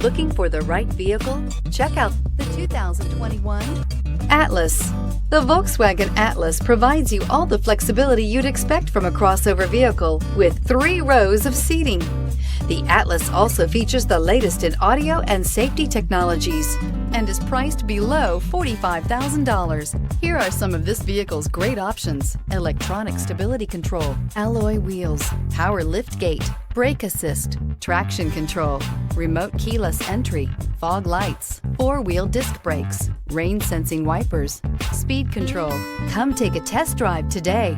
Looking for the right vehicle? Check out the 2021 Atlas. The Volkswagen Atlas provides you all the flexibility you'd expect from a crossover vehicle with 3 rows of seating. The Atlas also features the latest in audio and safety technologies and is priced below $45,000. Here are some of this vehicle's great options: electronic stability control, alloy wheels, power liftgate, brake assist, traction control, remote keyless entry, fog lights, 4-wheel disc brakes, rain sensing wipers, speed control. Come take a test drive today.